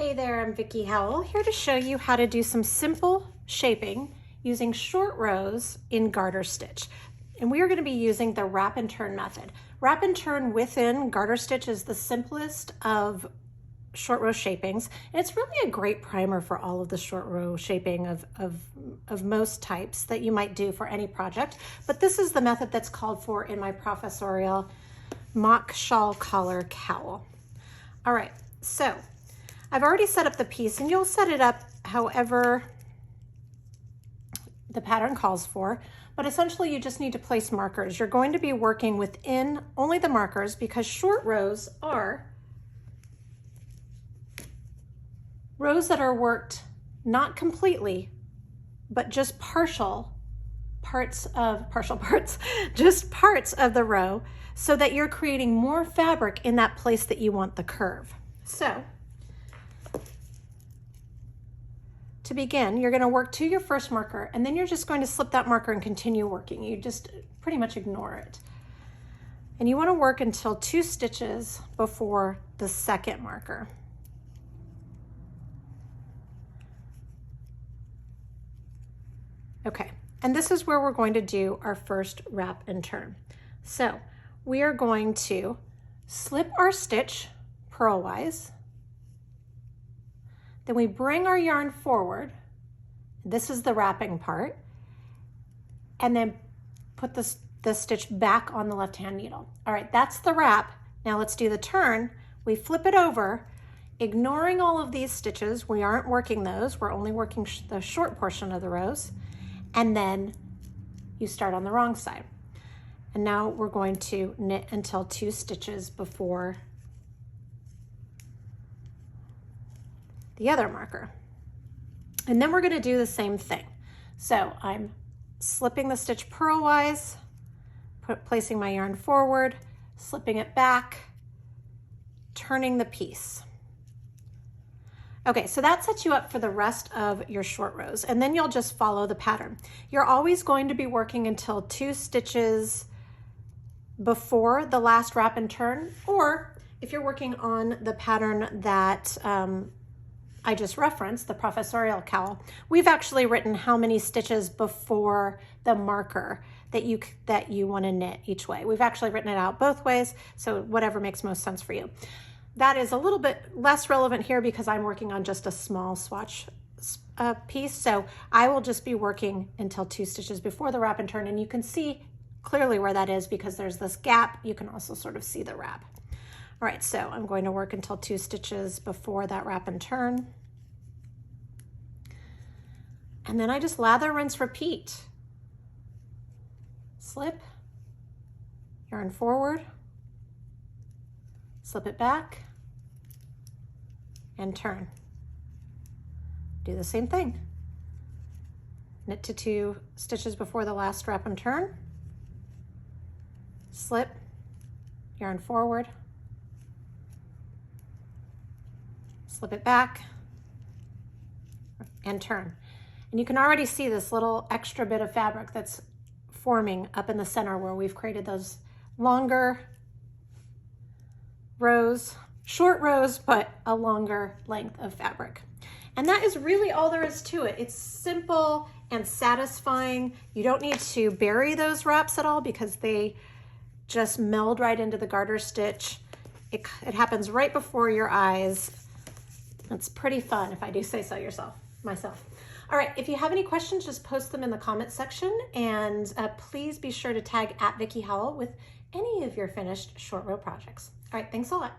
Hey there, I'm Vicki Howell, here to show you how to do some simple shaping using short rows in garter stitch. And we are going to be using the wrap and turn method. Wrap and turn within garter stitch is the simplest of short row shapings, and it's really a great primer for all of the short row shaping of most types that you might do for any project. But this is the method that's called for in my professorial mock shawl collar cowl. All right, so I've already set up the piece, and you'll set it up however the pattern calls for, but essentially you just need to place markers. You're going to be working within only the markers because short rows are rows that are worked not completely, but just just parts of the row, so that you're creating more fabric in that place that you want the curve. So to begin, you're going to work to your first marker, and then you're just going to slip that marker and continue working. You just pretty much ignore it. And you want to work until 2 stitches before the second marker. Okay, and this is where we're going to do our first wrap and turn. So we are going to slip our stitch purlwise. Then we bring our yarn forward. This is the wrapping part. And then put the stitch back on the left-hand needle. All right, that's the wrap. Now let's do the turn. We flip it over, ignoring all of these stitches. We aren't working those. We're only working the short portion of the rows. And then you start on the wrong side. And now we're going to knit until 2 stitches before the other marker. And then we're going to do the same thing. So I'm slipping the stitch purlwise, placing my yarn forward, slipping it back, turning the piece. Okay, so that sets you up for the rest of your short rows, and then you'll just follow the pattern. You're always going to be working until 2 stitches before the last wrap and turn, or if you're working on the pattern that I just referenced, the professorial cowl, we've actually written how many stitches before the marker that you want to knit each way. We've actually written it out both ways, so whatever makes most sense for you. That is a little bit less relevant here because I'm working on just a small swatch piece, so I will just be working until 2 stitches before the wrap and turn, and you can see clearly where that is because there's this gap. You can also sort of see the wrap. All right, so I'm going to work until 2 stitches before that wrap and turn. And then I just lather, rinse, repeat. Slip, yarn forward, slip it back, and turn. Do the same thing. Knit to 2 stitches before the last wrap and turn. Slip, yarn forward, slip it back, and turn. And you can already see this little extra bit of fabric that's forming up in the center where we've created those longer rows, short rows, but a longer length of fabric. And that is really all there is to it. It's simple and satisfying. You don't need to bury those wraps at all because they just meld right into the garter stitch. It happens right before your eyes. It's pretty fun, if I do say so myself. All right, if you have any questions, just post them in the comment section, and please be sure to tag @Vicki Howell with any of your finished short row projects. All right, thanks a lot.